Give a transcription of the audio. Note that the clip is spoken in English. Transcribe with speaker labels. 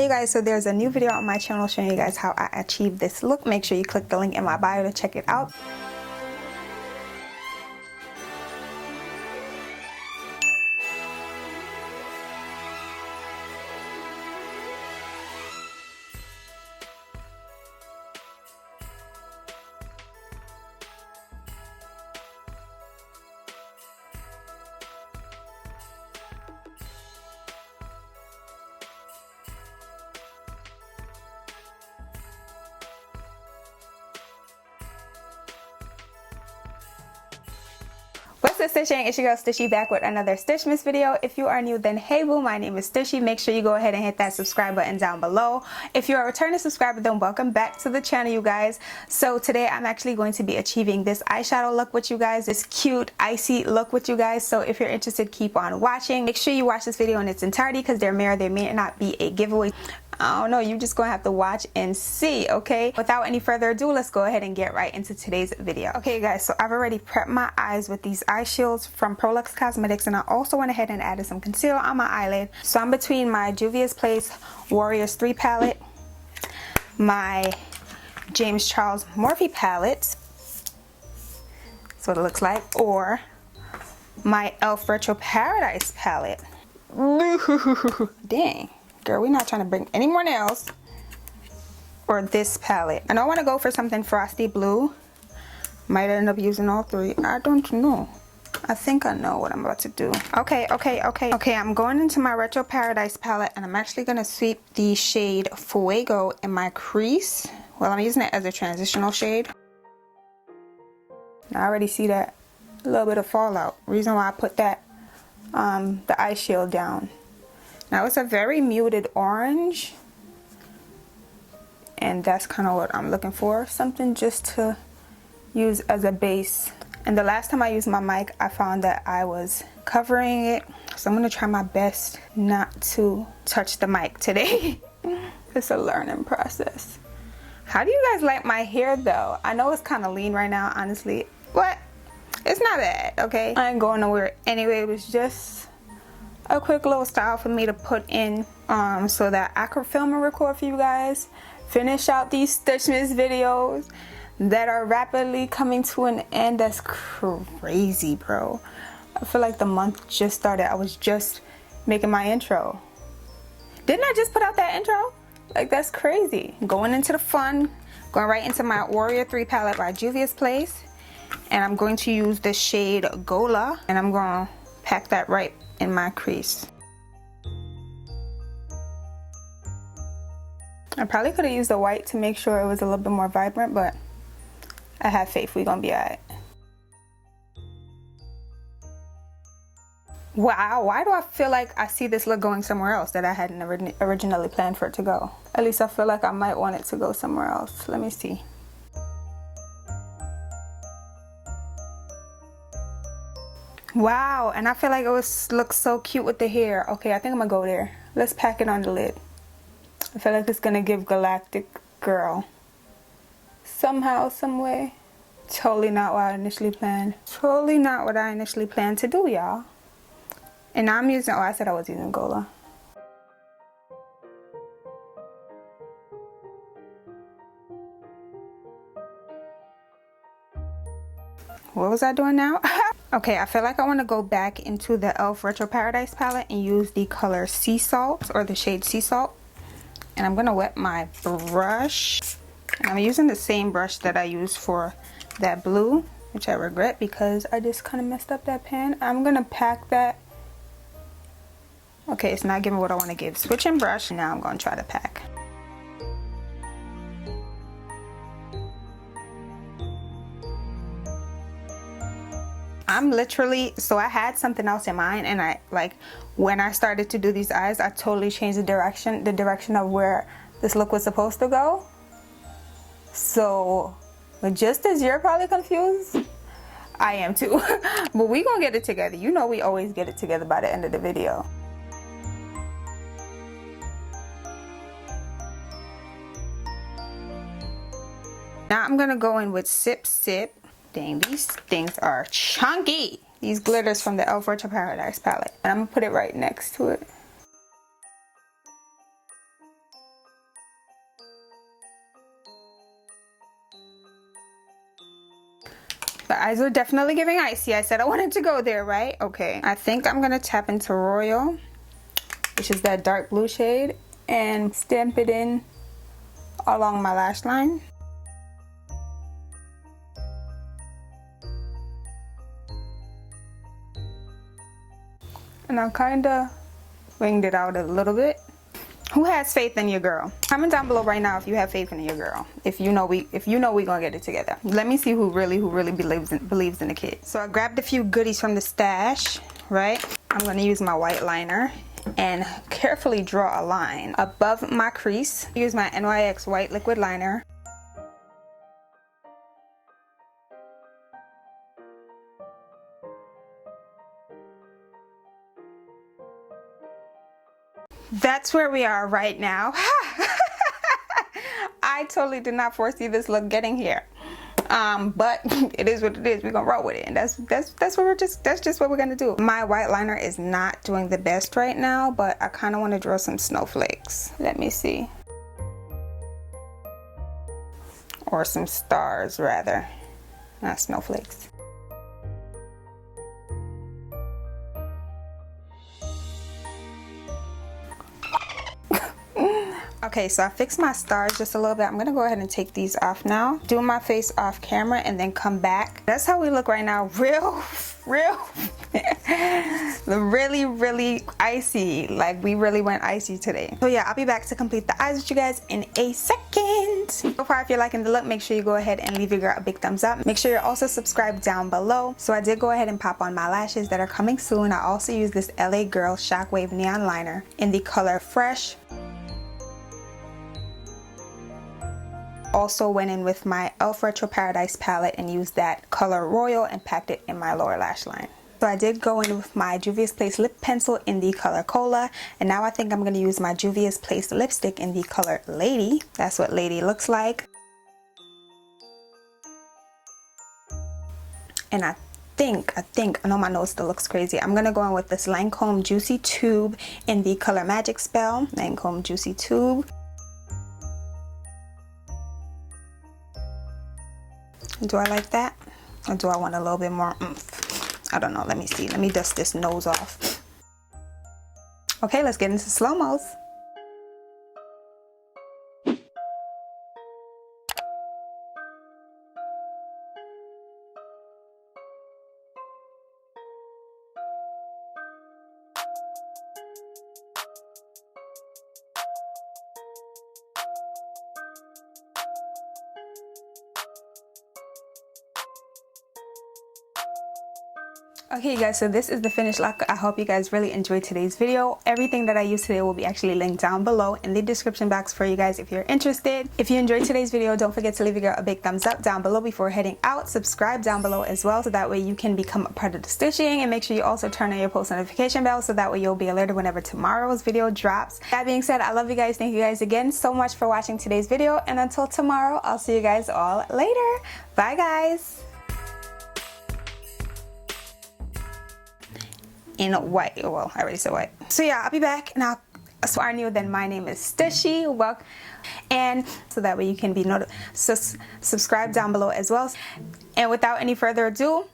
Speaker 1: Hey guys, so there's a new video on my channel showing you guys how I achieved this look. Make sure you click the link in my bio to check it out. What's up, Stush Gang? It's your girl Stushy back with another STUSHMAS video. If you are new, then hey boo, my name is Stushy. Make sure you go ahead and hit that subscribe button down below. If you're a returning subscriber, then welcome back to the channel, you guys. So today I'm actually going to be achieving this eyeshadow look with you guys, this cute icy look with you guys. So if you're interested, keep on watching. Make sure you watch this video in its entirety because there may not be a giveaway. I don't know, you're just gonna have to watch and see, okay? Without any further ado, let's go ahead and get right into today's video. Okay guys, so I've already prepped my eyes with these eye shields from Prolux Cosmetics, and I also went ahead and added some concealer on my eyelid. So I'm between my Juvia's Place Warriors 3 palette, my James Charles Morphe palette, that's what it looks like, or my e.l.f. Retro Paradise palette. Dang. Girl, we're not trying to bring any more nails. Or this palette. And I want to go for something frosty blue. Might end up using all three. I don't know. I think I know what I'm about to do. Okay, I'm going into my Retro Paradise palette, and I'm actually going to sweep the shade Fuego in my crease. Well, I'm using it as a transitional shade. I already see that a little bit of fallout. Reason why I put that the eye shield down. Now it's a very muted orange, and that's kind of what I'm looking for, something just to use as a base. And the last time I used my mic, I found that I was covering it, so I'm going to try my best not to touch the mic today. It's a learning process. How do you guys like my hair though? I know it's kind of lean right now, honestly. What? It's not bad, okay? I ain't going nowhere anyway. It was just a quick little style for me to put in so that I could film and record for you guys, finish out these STUSHMAS videos that are rapidly coming to an end. That's crazy, bro. I feel like the month just started. I was just making my intro. Didn't I just put out that intro? Like, that's crazy. Going into the fun, going right into my Warrior 3 palette by Juvia's Place, and I'm going to use the shade Gola, and I'm gonna pack that right in my crease. I probably could have used the white to make sure it was a little bit more vibrant, but I have faith we're gonna be alright. Wow, why do I feel like I see this look going somewhere else that I hadn't originally planned for it to go? At least I feel like I might want it to go somewhere else. Let me see. Wow, and I feel like it looks so cute with the hair. Okay, I think I'm gonna go there. Let's pack it on the lid. I feel like it's gonna give Galactic Girl somehow, some way. Totally not what I initially planned. Totally not what I initially planned to do, y'all. And now I'm using, oh, I said I was using Gola. What was I doing now? Okay, I feel like I want to go back into the e.l.f. Retro Paradise palette and use the color Sea Salt, or the shade Sea Salt. And I'm going to wet my brush. And I'm using the same brush that I used for that blue, which I regret because I just kind of messed up that pan. I'm going to pack that. Okay, it's not giving what I want to give. Switching brush. Now I'm going to try to pack. I'm literally, so I had something else in mind, and I, like, when I started to do these eyes, I totally changed the direction of where this look was supposed to go. So just as you're probably confused, I am too. But we gonna get it together. You know we always get it together by the end of the video. Now I'm gonna go in with Sip Sip. Dang, these things are chunky. These glitters from the e.l.f. Retro Paradise palette. And I'm gonna put it right next to it. The eyes are definitely giving icy. I said I wanted to go there, right? Okay. I think I'm gonna tap into Royal, which is that dark blue shade, and stamp it in along my lash line. And I kinda winged it out a little bit. Who has faith in your girl? Comment down below right now if you have faith in your girl. If you know we gonna get it together. Let me see who really believes in the kid. So I grabbed a few goodies from the stash, right? I'm gonna use my white liner and carefully draw a line above my crease. Use my NYX white liquid liner. That's where we are right now. I totally did not foresee this look getting here. But it is what it is. We're gonna roll with it, and that's just what we're gonna do. My white liner is not doing the best right now, but I kind of want to draw some snowflakes. Let me see, or some stars rather, not snowflakes. Okay, so I fixed my stars just a little bit. I'm gonna go ahead and take these off now. Do my face off camera and then come back. That's how we look right now. Real really icy. Like, we really went icy today. So yeah, I'll be back to complete the eyes with you guys in a second. So far, if you're liking the look, make sure you go ahead and leave your girl a big thumbs up. Make sure you're also subscribed down below. So I did go ahead and pop on my lashes that are coming soon. I also use this LA Girl Shockwave Neon Liner in the color Fresh. Also went in with my e.l.f. Retro Paradise palette and used that color Royal and packed it in my lower lash line. So I did go in with my Juvia's Place lip pencil in the color Gola, and now I think I'm going to use my Juvia's Place lipstick in the color Lady. That's what Lady looks like. And I know my nose still looks crazy. I'm going to go in with this Lancome Juicy Tube in the color Magic Spell. Lancome Juicy Tube. Do I like that? Or do I want a little bit more oomph? I don't know. Let me see. Let me dust this nose off. Okay, let's get into slow-mos. Okay, you guys, so this is the finished look. I hope you guys really enjoyed today's video. Everything that I used today will be actually linked down below in the description box for you guys if you're interested. If you enjoyed today's video, don't forget to leave your girl a big thumbs up down below before heading out. Subscribe down below as well, so that way you can become a part of the Stushying, and make sure you also turn on your post notification bell so that way you'll be alerted whenever tomorrow's video drops. That being said, I love you guys. Thank you guys again so much for watching today's video, and until tomorrow, I'll see you guys all later. Bye guys. In white. Well, I already said white. So yeah, I'll be back now. So are new, then my name is Stushy. Welcome, and so that way you can be notified. So subscribe down below as well. And without any further ado,